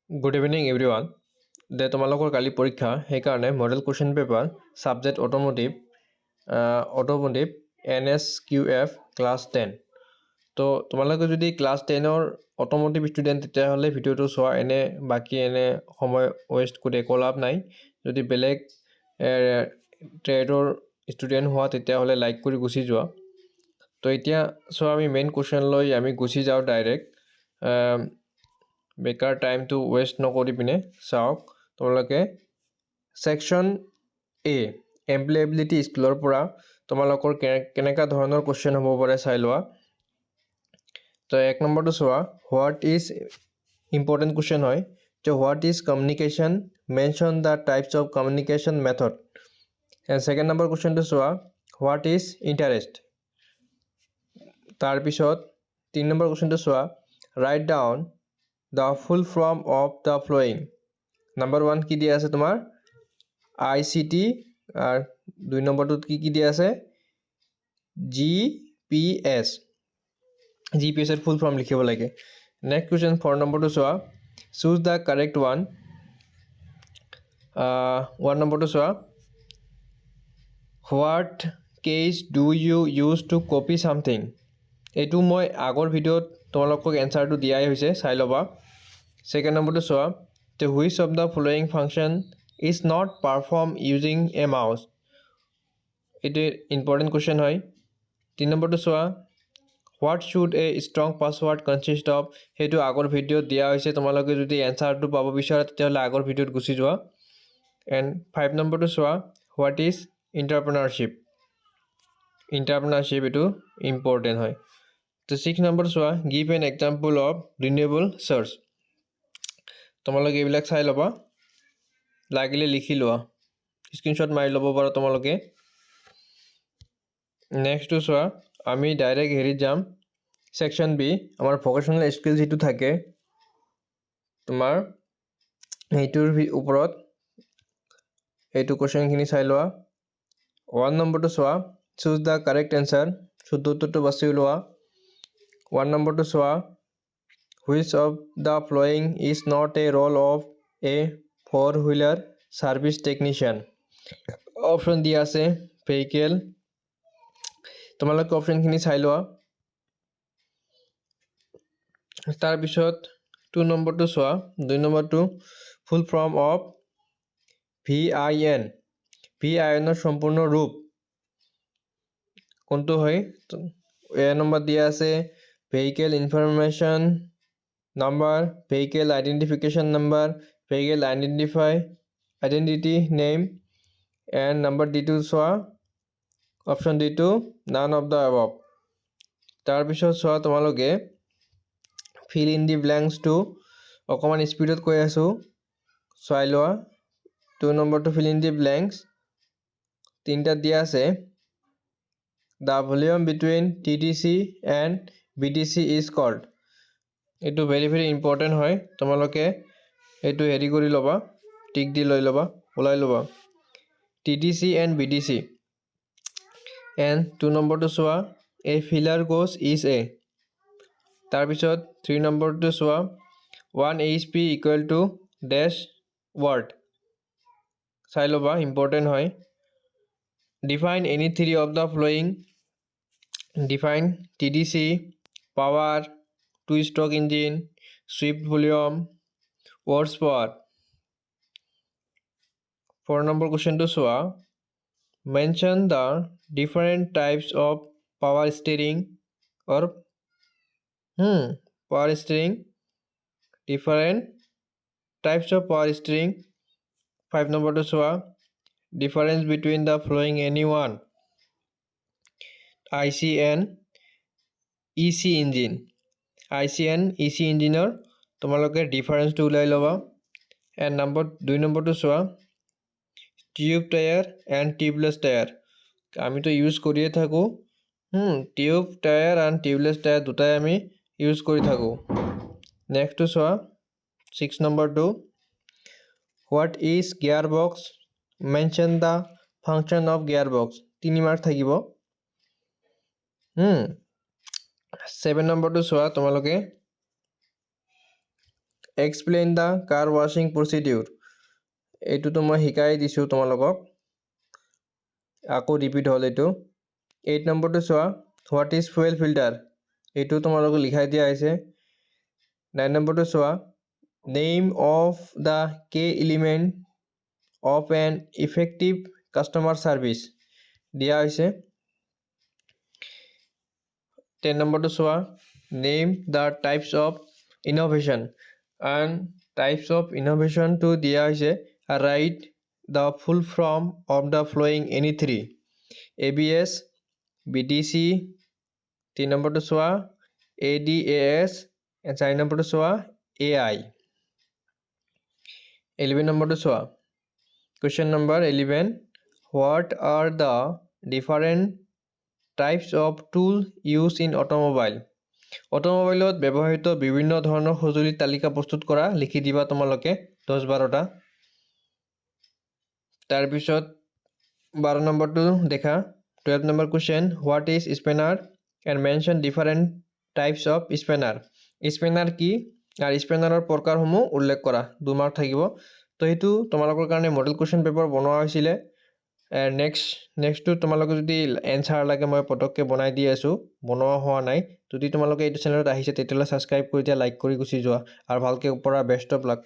Good evening everyone. তোমালোকৰ কালি পৰীক্ষা সেইকাৰণে model question paper subject automotive NSQF class 10। তো তোমালোকে যদি ক্লাছ 10-ৰ অটোমোটিভ ষ্টুডেণ্ট তেতিয়াহ'লে ভিডিঅ'টো চোৱা। বাকী সময় ৱেষ্ট কৰি একো লাভ নাই। যদি বেলেগ ট্ৰেডৰ ষ্টুডেণ্ট হোৱা তেতিয়াহ'লে লাইক কৰি গুচি যোৱা। তো এতিয়া চোৱা, আমি মেইন কুৱেশ্যনলৈ আমি গুচি যাওঁ ডাইৰেক্ট। বেকাৰ টাইমটো ৱেষ্ট নকৰি পিনে চাওক। তোমালোকে ছেকশ্যন এ এমপ্লয়েবিলিটি স্কিলৰ পৰা তোমালোকৰ কেনেকুৱা ধৰণৰ কুৱেশ্যন হ'ব পাৰে চাই লোৱা। তো 1 নম্বৰটো চোৱা, হোৱাট ইজ ইম্পৰ্টেণ্ট কুৱেশ্যন হয়। তো what is communication, mention the types of communication method. And 2nd number কুৱেশ্যনটো চোৱা, হোৱাট ইজ ইণ্টাৰেষ্ট। তাৰপিছত 3 নম্বৰ কুৱেশ্যনটো চোৱা, write down the full form of the following. Number 1 কি দিয়া আছে তোমাৰ ICT, আৰু 2 নম্বৰটোত কি দিয়া আছে GPS। GPSৰ ফুল ফৰ্ম লিখিব লাগে। নেক্সট কুৱেশ্যন 4 নম্বৰটো চোৱা, চুজ দ্য কাৰেক্ট ওৱান। 1 নম্বৰটো চোৱা, what case do you use to copy something. এইটো মই আগৰ ভিডিঅ'ত তোমালোকক এনচাৰটো দিয়াই হৈছে, চাই ল'বা। 2nd নম্বৰটো চোৱা, the which of the following function is not performed using a mouse। এইটো ইম্পৰ্টেণ্ট কুৱেশ্যন হয়। 3 নম্বৰটো চোৱা, what should A strong password consist of. সেইটো আগৰ ভিডিঅ'ত দিয়া হৈছে। তোমালোকে যদি এনচাৰটো পাব বিচাৰা তেতিয়াহ'লে আগৰ ভিডিঅ'ত গুচি যোৱা। এণ্ড 5 নম্বৰটো চোৱা, হোৱাট ইজ ইণ্টাৰপ্ৰেনাৰশ্বিপ। এইটো ইম্পৰ্টেণ্ট হয়। তো 6 নম্বৰটো চোৱা, give an example of renewable source. তোমালোকে এইবিলাক চাই ল'বা, লাগিলে লিখি লোৱা, স্ক্ৰীনশ্বট মাৰি ল'ব পাৰা তোমালোকে। নেক্সটটো চোৱা, আমি ডাইৰেক্ট হেৰিত যাম, ছেকশ্যন বি, আমাৰ ভকেশ্যনেল স্কিল যিটো থাকে তোমাৰ সেইটোৰ ওপৰত এইটো কুৱেশ্যনখিনি চাই লোৱা। 1 নম্বৰটো চোৱা, চুজ দ্য কাৰেক্ট এনচাৰ। শুদ্ধ উত্তৰটো বাছি লোৱা। 1 নম্বৰটো চোৱা, which of the following is not a role of a four-wheeler service technician। Option দিয়া আছে ভেহিকেল। তোমালোকে অপশ্যনখিনি চাই লোৱা। তাৰপিছত 2 নম্বৰটো চোৱা, 2 নম্বৰটো ফুল ফৰ্ম অফ VIN। VINৰ সম্পূৰ্ণ ৰূপ কোনটো হয়। এ নম্বৰ দিয়া আছে vehicle information number, vehicle identification number, vehicle identity name. And number ডিটো চোৱা, অপশ্যন ডিটো নান অফ দ্য এবভ। তাৰপিছত চোৱা, তোমালোকে ফিল ইন দি ব্লেংকছটো অকণমান স্পীডত কৈ আছোঁ, চাই লোৱা। 2 নম্বৰটো ফিল ইন দি ব্লেংকছ 3টাত দিয়া আছে, the volume between TDC and BDC is called. এইটো ভেৰি ইম্পৰ্টেণ্ট হয়। তোমালোকে এইটো হেৰি কৰি ল'বা, টিক দি ওলাই ল'বা, TDC এণ্ড BDC। এণ্ড 2 নম্বৰটো চোৱা, a feeler gauge is a. তাৰপিছত 3 নম্বৰটো চোৱা, 1 HP equal to dash ward. চাই ল'বা, ইম্পৰ্টেণ্ট হয়। Define any 3 of the following. Define TDC, power, 2-stroke engine, swept volume, words power. 4 number কুৱেশ্যনটো চোৱা, mention the different types of power steering or power steering, different types of power steering. 5 নম্বৰটো চোৱা, difference between the following any one, IC and EC engine. IC and EC ইঞ্জিনৰ তোমালোকে ডিফাৰেঞ্চটো ওলাই ল'বা। And 2 নম্বৰটো চোৱা, tube tyre and tubeless tyre. আমিতো use কৰিয়ে থাকোঁ, tube tyre and tubeless tyre দুটাই আমি ইউজ কৰি থাকোঁ। নেক্সটটো চোৱা, 6 নম্বৰটো, what is gear box, mention the function of gear box. 3 mark থাকিব। 7 নম্বৰটো চোৱা, তোমালোকে এক্সপ্লেইন দ্য কাৰ ৱাশ্বিং প্ৰচিডিউৰ এইটোতো মই শিকাই দিছোঁ তোমালোকক আকৌ ৰিপিট হ'ল এইটো 8 নম্বৰটো চোৱা হোৱাট ইজ ফুয়েল ফিল্টাৰ এইটো তোমালোকক লিখাই দিয়া হৈছে 9 নম্বৰটো চোৱা name of the key element of an effective customer service দিয়া হৈছে 10 নম্বৰটো চোৱা name the types of innovation and types of ইনোভেশ্যনটো দিয়া হৈছে write the full form of the following any three ABS BDC 3 নম্বৰটো চোৱা ADAS 4 নম্বৰটো চোৱা AI 11 নম্বৰটো চোৱা question number 11 what are the different types of tool use in automobile অটোমোবাইলত ব্যৱহৃত বিভিন্ন ধৰণৰ সঁজুলিৰ তালিকা প্ৰস্তুত কৰা লিখি দিবা তোমালোকে 10-12টা তাৰপিছত 12 নম্বৰটো দেখা 12 number question what is spanner and mention different types of spanner spanner কি আৰু স্পেনাৰৰ প্ৰকাৰসমূহ উল্লেখ কৰা 2 মাৰ্ক থাকিব তো সেইটো তোমালোকৰ কাৰণে মডেল কুৱেশ্যন পেপাৰ বনোৱা হৈছিলে নেক্সটটো তোমালোকে যদি এনচাৰ লাগে মই পটককৈ বনাই দি আছোঁ বনোৱা হোৱা নাই যদি তোমালোকে এইটো চেনেলত আহিছে তেতিয়াহ'লে ছাবস্ক্ৰাইব কৰি দিয়া লাইক কৰি গুচি যোৱা আৰু ভালকৈ পৰা বেষ্ট অফ লাক